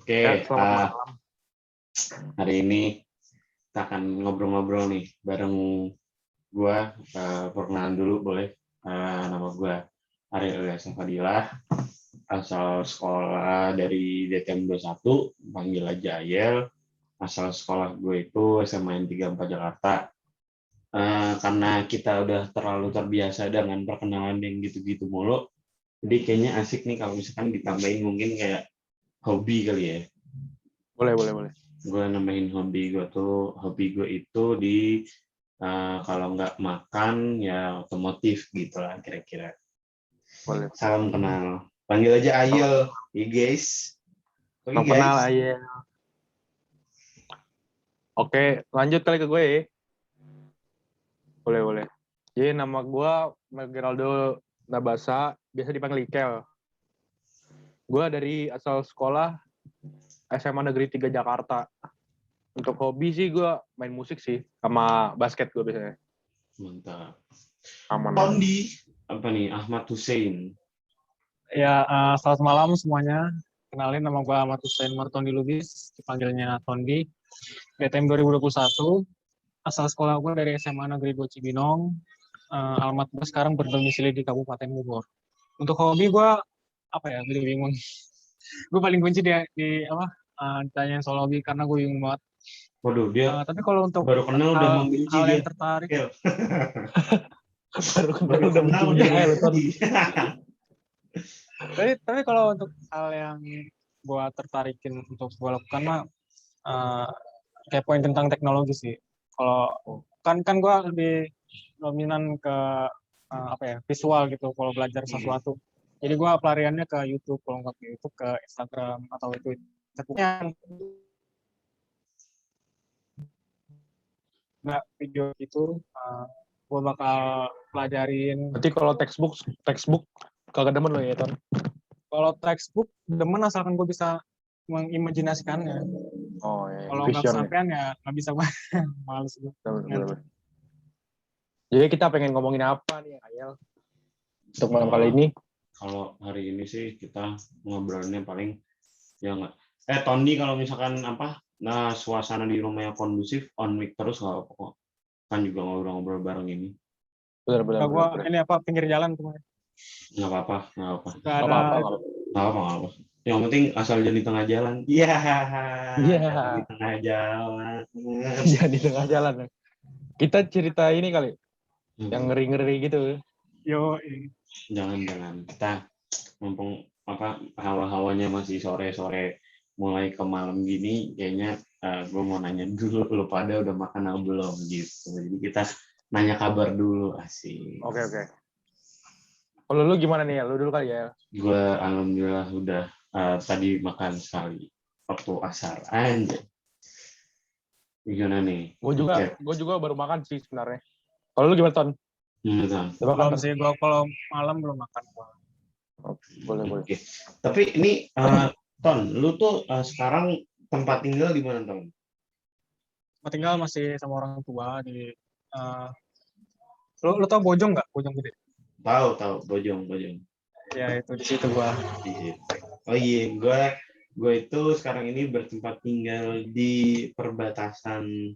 Oke, Ya, selamat malam. hari ini kita akan ngobrol-ngobrol nih bareng gua. Perkenalan dulu boleh. Nama gua Ariel Ilyas Fadilah, asal sekolah dari DTM 21, panggil aja Ayel. Asal sekolah gue itu SMA N 34 Jakarta. Karena kita udah terlalu terbiasa dengan perkenalan yang gitu-gitu mulu, jadi kayaknya asik nih kalau misalkan ditambahin mungkin kayak hobi kali ya. Boleh. Gue nambahin hobi gue itu di kalau nggak makan ya otomotif gitu lah kira-kira. Boleh. Salam kenal, panggil aja Ayel ya guys. Oke Salam kenal aja. Oke, lanjut kali ke gue ya. Boleh. Jadi nama gue Geraldo Nabasa, biasa dipanggil Ikel. Gue dari asal sekolah SMA Negeri 3 Jakarta. Untuk hobi sih gue main musik sih, sama basket gue biasanya. Mantap. Aman. Tondi apa nih, Ahmad Hussein. Ya, selamat malam semuanya. Kenalin, nama gue Ahmad Hussein Martondi Lubis, dipanggilnya Tondi. DTM 2021, asal sekolah gue dari SMA Negeri 2 Cibinong. Alamat gue sekarang berdomisili di Kabupaten Bogor. Untuk hobi gue, apa ya, gue bingung. Gue paling benci ditanyain soal hobi karena gue bingung banget. Waduh, dia Tapi kalau untuk baru kenal udah membenci hal dia. yang tertarik, Baru kenal udah kenal benci udah aja lu, Ton. membenci. tapi kalau untuk hal yang gue tertarikin untuk gue lakukan mah kayak poin tentang teknologi sih. Kalau kan gue lebih dominan ke visual gitu kalau belajar sesuatu. Jadi gue pelariannya ke YouTube, kalau nggak ke YouTube ke Instagram atau Twitter. Nggak video itu gue bakal pelajarin. Berarti kalau textbook kagak demen lo ya, Ton? Kalau textbook demen asalkan gue bisa mengimajinasikannya. Oh ya. Kalau nggak kesampean ya nggak bisa. Males gue. Boleh. Jadi kita pengen ngomongin apa nih, Ayel? Untuk malam kali ini? Kalau hari ini sih kita ngobrolnya paling ya nggak. Tony, kalau misalkan suasana di rumah yang kondusif, on mic terus nggak apa-apa kok. Kan juga ngobrol-ngobrol bareng ini. Benar. Ini pinggir jalan kemarin. Nggak apa-apa. Nggak ada. Nggak apa. Yang penting asal jadi di tengah jalan. Iya. Di tengah jalan. Jangan di tengah jalan. Kita cerita ini kali, yang ngeri-ngeri gitu. Yo. Jangan. Kita mumpung hawa-hawanya masih sore-sore mulai ke malam gini, kayaknya gue mau nanya dulu, lu pada udah makan atau belum gitu. Jadi kita nanya kabar dulu, asik. Oke. Kalau lu gimana nih ya? Lu dulu kali ya. Gue alhamdulillah udah tadi makan sekali waktu asar aja. Gimana nih? Gue juga baru makan sih sebenarnya. Kalau lu gimana, Ton? Belum sih, gue kalau malam belum makan. Boleh. Okay. Tapi ini Ton, lu tuh sekarang tempat tinggal di mana, Ton? Tempat tinggal masih sama orang tua di. Lu tau Bojong nggak? Bojong Gede. Tahu Bojong. Ya itu di situ gua. Oh iya, gue itu sekarang ini bertempat tinggal di perbatasan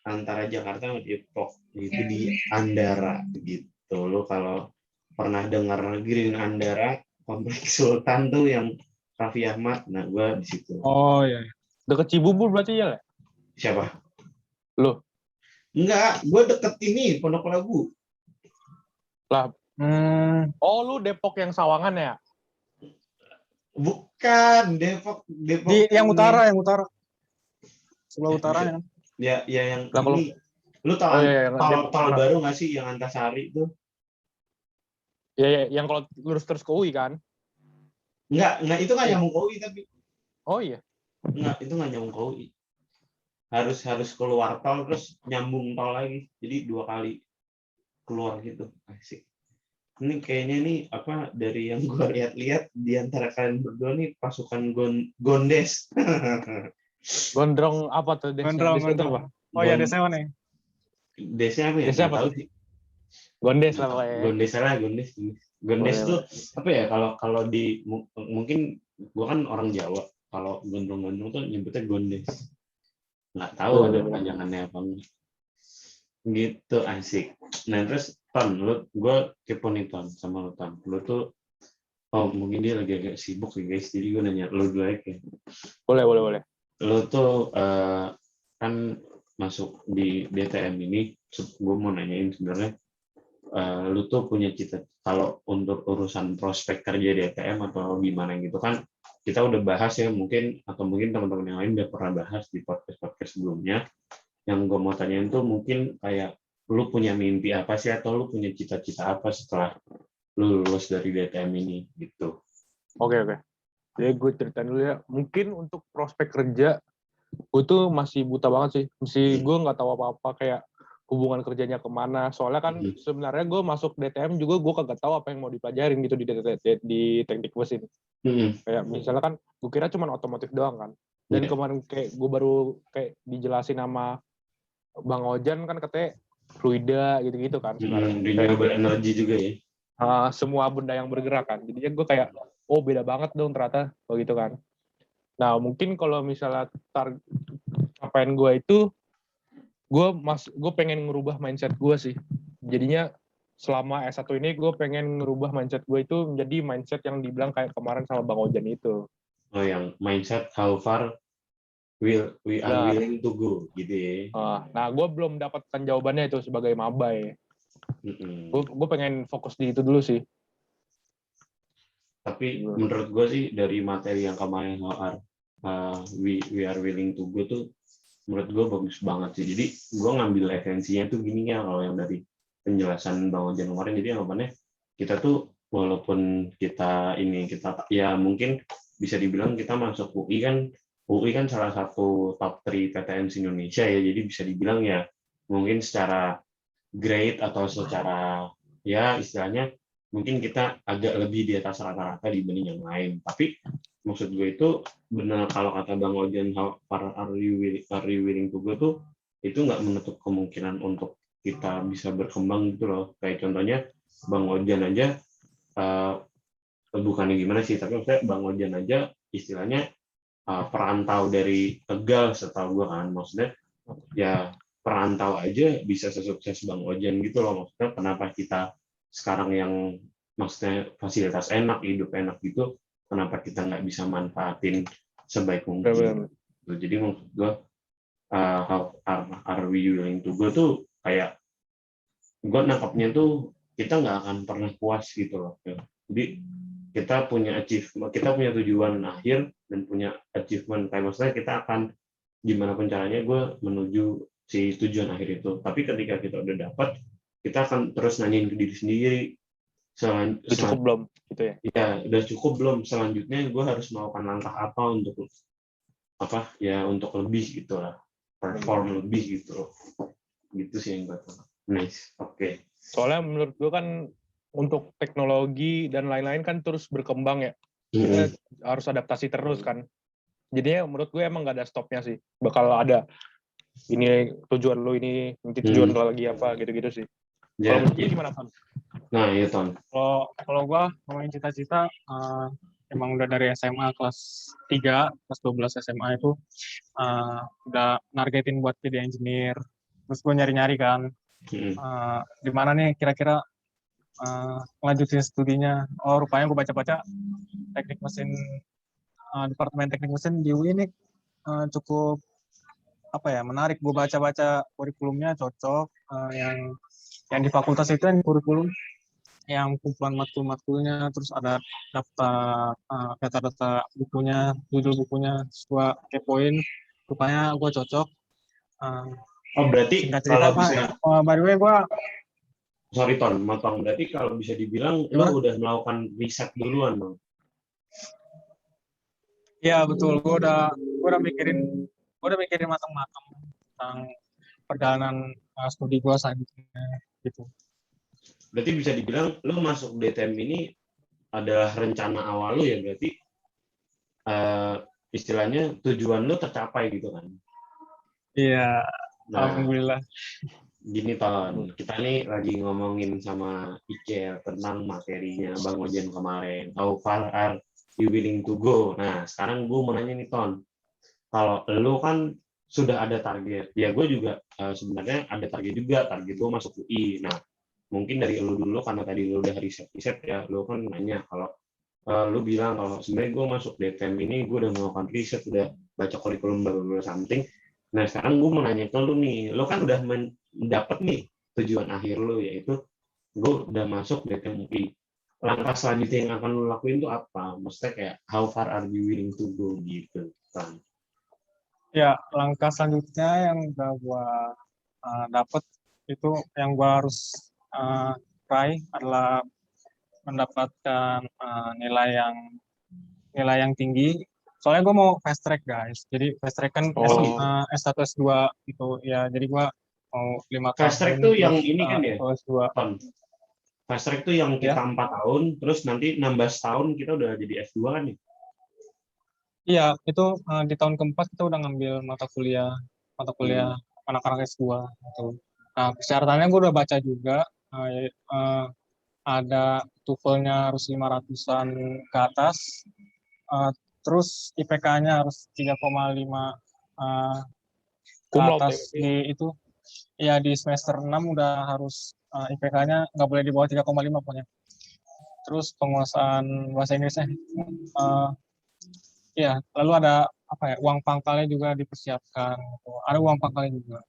antara Jakarta sama Depok, itu di Andara gitu. Lo kalau pernah dengar Green Andara, Kompleks Sultan tuh yang Raffi Ahmad, nah gue di situ. Oh iya. Deket Cibubur berarti ya? Siapa? Lo? Enggak, gue deket ini Pondok Labu. Lah. Oh, lu Depok yang Sawangan ya? Bukan, Depok di yang utara. Sebelah utara ya. Ya yang lah, ini. Lu tahu tol baru nggak sih yang Antasari itu? Ya, yang kalau lurus terus ke UI kan? Enggak, itu nggak nyambung ke UI tapi. Oh iya. Enggak, itu nggak nyambung ke UI. Harus keluar tol terus nyambung tol lagi. Jadi 2 kali keluar gitu. Asik. Ini kayaknya nih dari yang gue lihat-lihat di antara kalian berdua nih pasukan Gondes. Gondrong apa tuh? Gondrong. Apa? Oh iya, Desnya mana? Desnya apa ya? Desnya apa tahu tuh? Sih. Gondes lah pokoknya. Gondes tuh apa ya, kalau di mungkin gua kan orang Jawa. kalau gondrong-gondrong tuh nyebutnya gondes. Nggak tahu ada panjangannya apa enggak. Gitu asik. Nah terus Ton, gue kepo nih Ton sama lu Ton. Lu tuh, mungkin dia lagi agak sibuk nih guys, jadi gue nanya lu dulu aja. Boleh. Lu tuh kan masuk di DTM ini, gue mau nanyain sebenarnya, lu tuh punya cita kalau untuk urusan prospek kerja di DTM atau gimana gitu kan, kita udah bahas ya mungkin, atau mungkin teman-teman yang lain udah pernah bahas di podcast sebelumnya. Yang gue mau tanyain tuh mungkin kayak lu punya mimpi apa sih, atau lu punya cita-cita apa setelah lu lulus dari DTM ini gitu. Oke. Jadi gue ceritain dulu ya. Mungkin untuk prospek kerja, gue tuh masih buta banget sih. Gue nggak tahu apa-apa kayak hubungan kerjanya kemana. Soalnya kan sebenarnya gue masuk DTM juga gue kagak tahu apa yang mau dipelajarin gitu di teknik mesin. Kayak misalnya kan gue kira cuma otomotif doang kan. Dan kemarin kayak gue baru kayak dijelasin sama Bang Ojan kan katanya fluida gitu-gitu kan sebenarnya. Renewable energy juga ya. Semua benda yang bergerak kan. Jadinya gue kayak, oh beda banget dong ternyata begitu kan. Nah mungkin kalau misalnya capaian gue itu, gue pengen ngerubah mindset gue sih. Jadinya selama S1 ini gue pengen ngerubah mindset gue itu menjadi mindset yang dibilang kayak kemarin sama Bang Ojan itu. Oh yang mindset how far we are willing to go gitu ya. Nah gue belum dapatkan jawabannya itu sebagai mabai. Gue pengen fokus di itu dulu sih. Tapi menurut gue sih dari materi yang kemarin we are willing to go tuh menurut gue bagus banget sih. Jadi gue ngambil esensinya tuh gini ya, kalau yang dari penjelasan Bang Ojan kemarin. Jadi anggapannya kita tuh walaupun kita ya mungkin bisa dibilang kita masuk UI kan salah satu top 3 PTN Indonesia ya. Jadi bisa dibilang ya mungkin secara grade atau secara ya istilahnya mungkin kita agak lebih di atas rata-rata dibanding yang lain. Tapi maksud gue itu benar kalau kata Bang Ojan, are you willing to go tuh itu nggak menutup kemungkinan untuk kita bisa berkembang gitu loh. Kayak contohnya Bang Ojan aja, bukannya gimana sih, tapi maksudnya Bang Ojan aja istilahnya perantau dari Tegal setahu gue kan, maksudnya ya perantau aja bisa sesukses Bang Ojan gitu loh. Maksudnya kenapa kita sekarang yang maksudnya fasilitas enak, hidup enak gitu, kenapa kita nggak bisa manfaatin sebaik mungkin. Jadi maksud gue, are we willing to go tuh kayak gue nangkapnya tuh kita nggak akan pernah puas gitu loh. Jadi kita punya tujuan akhir dan punya achievement, kayak maksudnya kita akan gimana pun caranya gue menuju si tujuan akhir itu. Tapi ketika kita udah dapat, kita akan terus nanyain ke diri sendiri, udah cukup belum gitu ya? Ya udah cukup belum, selanjutnya gue harus melakukan langkah apa untuk lebih gitu lah, perform lebih gitu loh. Gitu sih yang gue tahu. Nice, oke. Soalnya menurut gue kan untuk teknologi dan lain-lain kan terus berkembang ya. Kita harus adaptasi terus kan. Jadinya menurut gue emang gak ada stopnya sih. Bakal ada ini tujuan lo ini, nanti tujuan lo lagi apa gitu-gitu sih. Kalau menurut gimana Ton? Nah iya Ton. Kalau gue ngomongin cita-cita, emang udah dari SMA kelas 3, kelas 12 SMA itu udah nargetin buat jadi engineer. Terus gue nyari-nyari kan, di mana nih kira-kira lanjutin studinya. Oh rupanya gue baca-baca teknik mesin, departemen teknik mesin di UI ini cukup menarik. Gue baca-baca kurikulumnya cocok, yang di fakultas itu yang kurikulum yang kumpulan matkul-matkulnya, terus ada daftar data-data bukunya, judul bukunya, gue kepoin, rupanya gue cocok. Berarti kalau bisa, by the way gue sorry Ton, motong. Berarti kalau bisa dibilang lo udah melakukan riset duluan Bang? Iya betul, gue udah mikirin matang-matang tentang perjalanan studi gue selanjutnya gitu. Berarti bisa dibilang lo masuk DTM ini adalah rencana awal lo ya, berarti istilahnya tujuan lo tercapai gitu kan? Iya, alhamdulillah. Gini Ton, kita nih lagi ngomongin sama Ike tentang materinya Bang Ojan kemarin. How far are you willing to go? Nah, sekarang gue mau nanya nih, Ton. Kalau lu kan sudah ada target, ya gue juga sebenarnya ada target juga. Target gue masuk UI. Nah, mungkin dari lu dulu, karena tadi lu udah riset ya, lu kan nanya kalau lu bilang kalau sebenarnya gue masuk DTM ini, gue udah melakukan riset, udah baca kurikulum baru something. Nah, sekarang gue mau nanya ke lu nih, lu kan udah mendapat nih tujuan akhir lu, yaitu gue udah masuk DTM UI. Langkah selanjutnya yang akan lu lakuin itu apa? Maksudnya kayak how far are you willing to go gitu kan? Ya, langkah selanjutnya yang udah gua dapet itu yang gua harus raih adalah mendapatkan nilai yang tinggi. Soalnya gue mau fast track guys. Jadi fast track kan S1 S2 gitu ya. Jadi gue mau 5 Fast track tahun tuh yang terus ini kan ya, S2. fast track tuh yang kita Ya. 4 tahun, terus nanti 16 tahun kita udah jadi S2 kan nih? Iya, itu di tahun keempat kita udah ngambil mata kuliah anak-anak S2 gitu. Nah, persyaratannya gue udah baca juga ada TOEFL-nya harus 500-an ke atas. Terus IPK-nya harus 3,5 ke Cum laude atas di itu. Ya di semester 6 udah harus IPK-nya nggak boleh di bawah 3,5 pokoknya. Terus penguasaan bahasa Inggrisnya. Ya, lalu ada apa ya? Uang pangkalnya juga dipersiapkan. Gitu. Ada uang pangkalnya juga.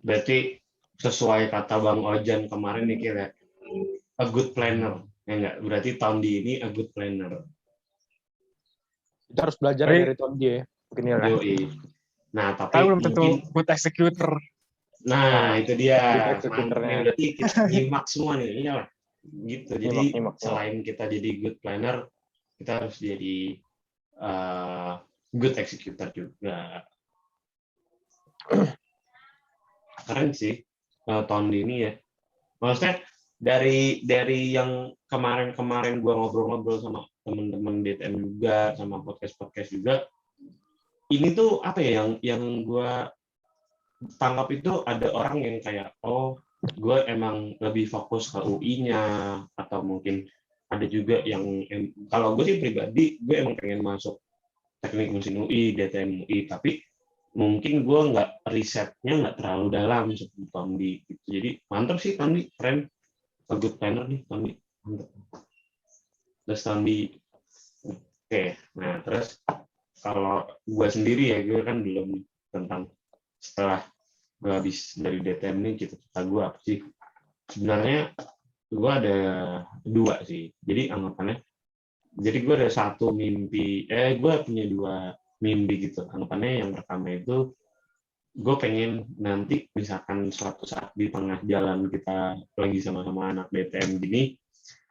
Berarti sesuai kata Bang Ojan kemarin nih kira a good planner. Ya enggak? Berarti tahun di ini a good planner. Kita harus belajar dari tahun dia. Mungkin ya. Yoi. Nah, tapi Tapi belum tentu mungkin good executor. nah, itu dia. Executor-nya. Mantap nih, berarti kita nyimak semua nih. Iyalah. Gitu. Jadi Nyimak. selain kita jadi good planner, kita harus jadi good executor juga. Keren sih tahun ini ya. Maksudnya dari yang kemarin gue ngobrol-ngobrol sama teman-teman DTM juga, sama podcast juga, ini tuh apa ya yang gue tangkap itu ada orang yang kayak gue emang lebih fokus ke UI-nya, atau mungkin ada juga yang kalau gue sih pribadi gue emang pengen masuk teknik mesin UI, DTM UI, tapi mungkin gue risetnya nggak terlalu dalam seperti Tondi gitu. Jadi mantap sih Tondi, keren, a good planner nih Tondi, mantap. Terus Tondi, oke. Nah terus kalau gue sendiri ya, gue kan belum tentang setelah gue habis dari DTM nih, cita-cita gue apa sih? Sebenarnya gue ada 2 sih. Jadi anggapannya, jadi gue ada 1 mimpi, gue punya 2 mimpi gitu. Anggapannya yang pertama itu, gue pengen nanti misalkan suatu saat di tengah jalan kita lagi sama-sama anak DTM gini,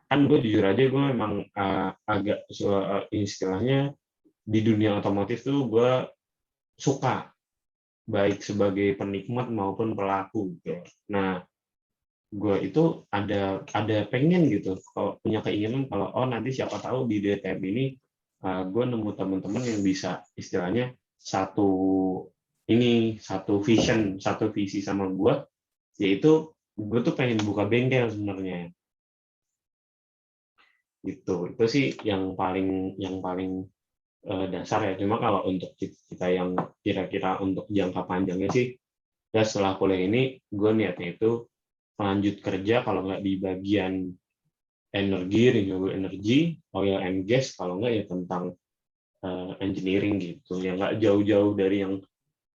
kan gue jujur aja gue memang agak istilahnya di dunia otomotif tuh gue suka, baik sebagai penikmat maupun pelaku gitu. Nah, gue itu ada pengen gitu, kalau punya keinginan kalau nanti siapa tahu di DTM ini gue nemu teman-teman yang bisa istilahnya satu vision, satu visi sama gue, yaitu gue tuh pengen buka bengkel sebenarnya. Gitu. Itu sih yang paling dasar ya. Cuma kalau untuk kita yang kira-kira untuk jangka panjangnya sih, ya setelah kuliah ini gue niatnya itu lanjut kerja, kalau nggak di bagian energi, renewable energy, oil and gas, kalau nggak ya tentang engineering gitu. Ya nggak jauh-jauh dari yang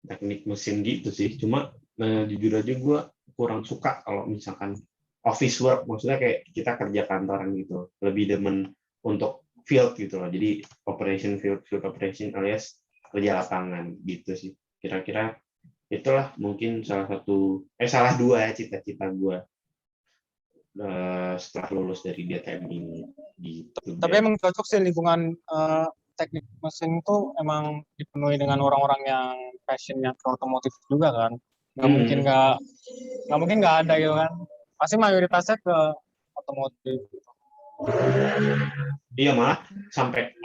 teknik mesin gitu sih. Cuma jujur aja gue kurang suka kalau misalkan office work, maksudnya kayak kita kerja kantoran gitu. Lebih demen untuk field gitu loh. Jadi field operation alias kerja lapangan gitu sih. Kira-kira itulah mungkin salah 2 cita-cita gue setelah lulus dari DTM ini gitu. Tapi emang cocok sih lingkungan teknik mesin itu emang dipenuhi dengan orang-orang yang passionnya ke otomotif juga kan. Nggak mungkin nggak ada gitu kan. Pasti mayoritasnya ke otomotif. Iya, malah sampai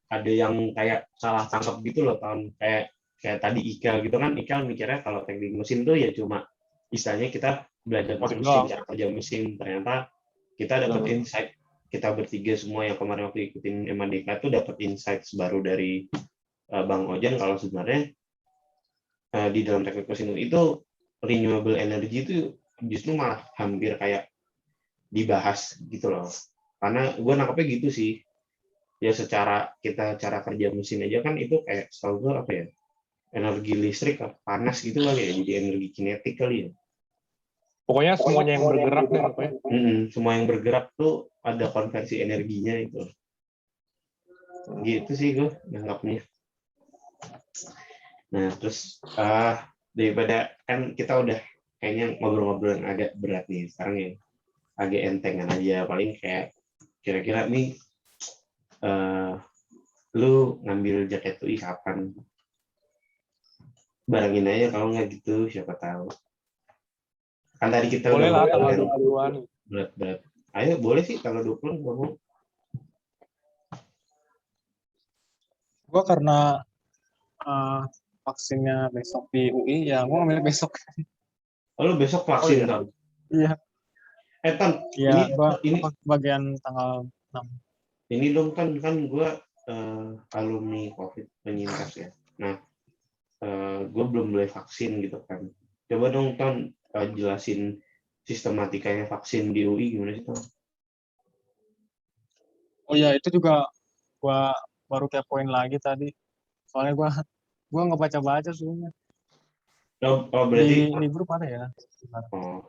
ada yang kayak salah tangkap gitu loh, kayak tadi Ikel gitu kan. Ikel mikirnya kalau teknik mesin tuh ya cuma istilahnya kita belajar mesin, cara kerja mesin. Ternyata kita dapat insight kita bertiga semua yang kemarin waktu ikutin MADK tuh dapat insights baru dari Bang Ojan kalau sebenarnya di dalam teknik mesin UI itu renewable energy itu justru malah hampir kayak dibahas gitu loh. Karena gue nangkepnya gitu sih. Ya secara kita cara kerja mesin aja kan itu kayak setahu gue apa ya? Energi listrik panas gitu kali ya, jadi energi kinetik kali ya. Pokoknya semuanya yang bergerak deh pokoknya. Semua yang bergerak tuh ada konversi energinya itu. Gitu sih gue nangkapnya. Nah terus daripada kan kita udah kayaknya ngobrol-ngobrol yang agak berat nih, sekarang yang agak entengan aja, paling kayak kira-kira nih lu ngambil jaket UI kapan? Barangin aja kalau nggak gitu siapa tahu. Kan tadi kita Boleh udah lah tanggal ngobrol 20-an. berat. Ayo boleh sih tanggal 20 ngomong. Gue karena vaksinnya besok di UI, ya gue ngambil besok. Oh, lu besok vaksin Ton? Iya. Ton, Iya, ini bagian tanggal 6. ini dong kan gue alumni COVID penyintas ya. Nah, gue belum boleh vaksin gitu kan. Coba dong Ton jelasin sistematikanya vaksin di UI gimana sih Ton? Oh iya, itu juga gue baru kepoin lagi tadi. Soalnya gue nggak baca-baca sebenarnya. Oh, berarti Di grup ada ya. oh,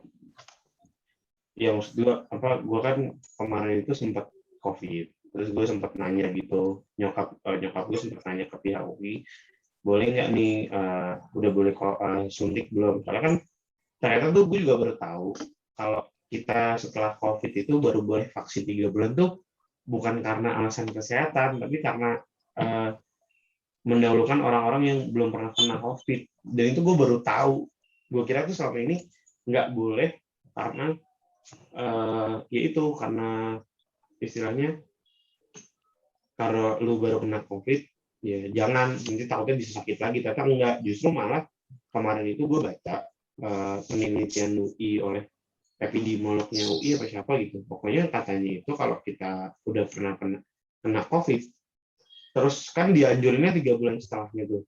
ya maksud gue apa? Gue kan kemarin itu sempat COVID, terus gue sempat nanya gitu, nyokap gue sempat nanya ke pihak UI, boleh nggak nih udah boleh suntik belum? Soalnya kan ternyata tuh gue juga baru tahu kalau kita setelah COVID itu baru boleh vaksin 3 bulan tuh bukan karena alasan kesehatan, tapi karena mendahulukan orang-orang yang belum pernah kena COVID. Dan itu gue baru tahu. Gue kira tuh selama ini nggak boleh karena ya itu karena istilahnya kalau lu baru kena COVID ya jangan, nanti takutnya bisa sakit lagi. Tapi enggak, justru malah kemarin itu gue baca penelitian UI oleh epidemiolognya UI apa siapa gitu. Pokoknya katanya itu kalau kita udah pernah kena COVID, terus kan dianjurinnya 3 bulan setelahnya tuh.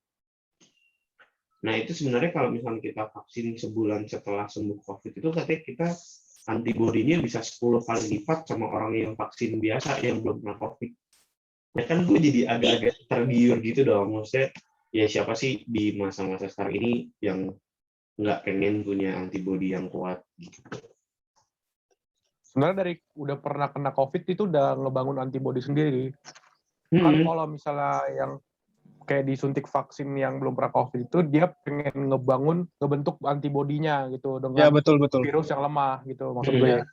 Nah itu sebenarnya kalau misalnya kita vaksin sebulan setelah sembuh COVID itu katanya kita antibodinya bisa 10 kali lipat sama orang yang vaksin biasa yang belum pernah COVID. Ya kan gue jadi agak-agak tergiur gitu dong. Maksudnya ya siapa sih di masa-masa sekarang ini yang nggak pengen punya antibodi yang kuat gitu. Sebenarnya dari udah pernah kena COVID itu udah ngebangun antibodi sendiri. Kan kalau misalnya yang kayak disuntik vaksin yang belum pernah COVID itu dia pengen ngebentuk antibodinya gitu dengan Ya betul. virus yang lemah gitu maksud gue ya.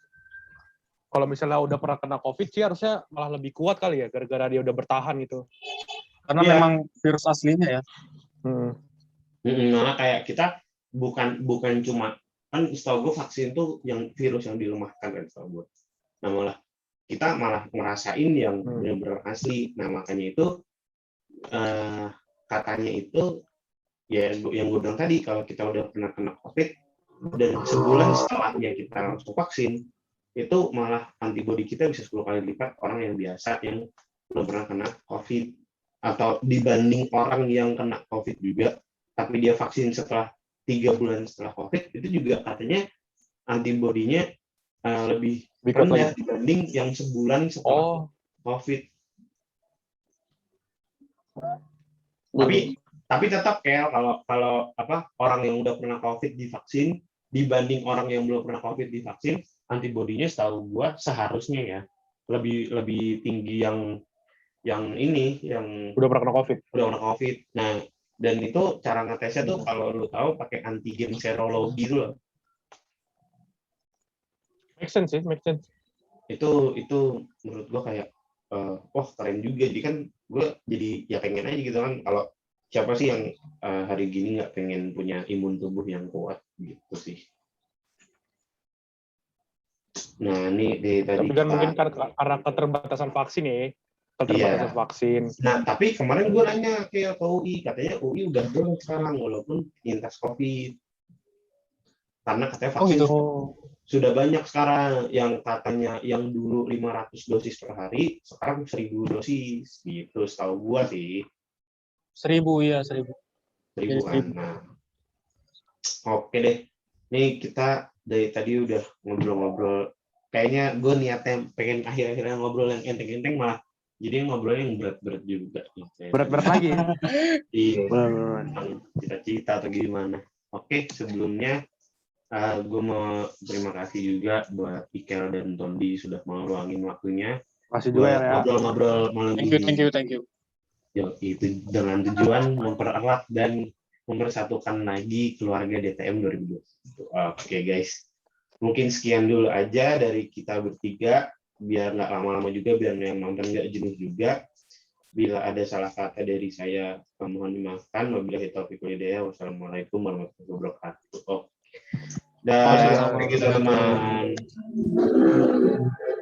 Kalau misalnya udah pernah kena COVID sih harusnya malah lebih kuat kali ya gara-gara dia udah bertahan gitu. Karena memang virus aslinya ya. Malah kayak kita bukan cuma kan setahu gue vaksin tuh yang virus yang dilemahkan kan setahu gue. Nah malah kita malah ngerasain yang benar-benar asli. Nah makanya itu katanya itu ya yang gue bilang tadi kalau kita udah pernah kena COVID dan sebulan setelahnya kita langsung vaksin itu malah antibodi kita bisa 10 kali lipat orang yang biasa yang belum pernah kena COVID, atau dibanding orang yang kena COVID juga tapi dia vaksin setelah 3 bulan setelah COVID itu juga katanya antibodinya lebih rendah dibanding yang sebulan setelah COVID. Tapi tetap kayak kalau apa orang yang udah pernah COVID divaksin dibanding orang yang belum pernah COVID divaksin, antibodinya setahu gua seharusnya ya lebih tinggi yang ini yang udah pernah kena COVID. Nah, dan itu cara ngetesnya tuh kalau lu tahu pakai antigen serologi itu loh. Make sense. Itu menurut gua kayak keren juga. Jadi kan gue jadi ya pengen aja gitu kan kalau siapa sih yang hari gini nggak pengen punya imun tubuh yang kuat gitu sih. Nah ini tadi. Tapi kan mungkin karena keterbatasan vaksin ya. Vaksin. Nah tapi kemarin gue nanya ke UI, katanya UI udah boleh sekarang walaupun penyintas COVID. Karena katanya Oh vaksin gitu. sudah banyak sekarang, yang katanya yang dulu 500 dosis per hari, sekarang 1.000 dosis gitu. Setahu gua sih 1.000 ya 1.000. 1.000 Jadi kan. 1.000. Nah, oke deh. Nih kita dari tadi udah ngobrol-ngobrol. Kayaknya gue niatnya pengen akhir-akhirnya ngobrol yang enteng-enteng, malah jadi ngobrol yang berat-berat juga. Berat-berat lagi. Iya, Benar-benar. tentang cita-cita atau gimana. Oke, sebelumnya gue mau terima kasih juga buat Ikel dan Tondi sudah mau luangin waktunya Masih juga buat ya. ngobrol-ngobrol malam Thank you, ini. thank you, thank you. Itu dengan tujuan mempererat dan mempersatukan lagi keluarga DTM 2020. Oke guys, mungkin sekian dulu aja dari kita bertiga, biar nggak lama-lama juga, biar yang nonton nggak jenuh juga. Bila ada salah kata dari saya, mohon dimaafkan. Wabillahi taufiq wal hidayah. Wassalamualaikum warahmatullahi wabarakatuh. Dan Waalaikumsalam thank you warahmatullahi wabarakatuh. teman-teman.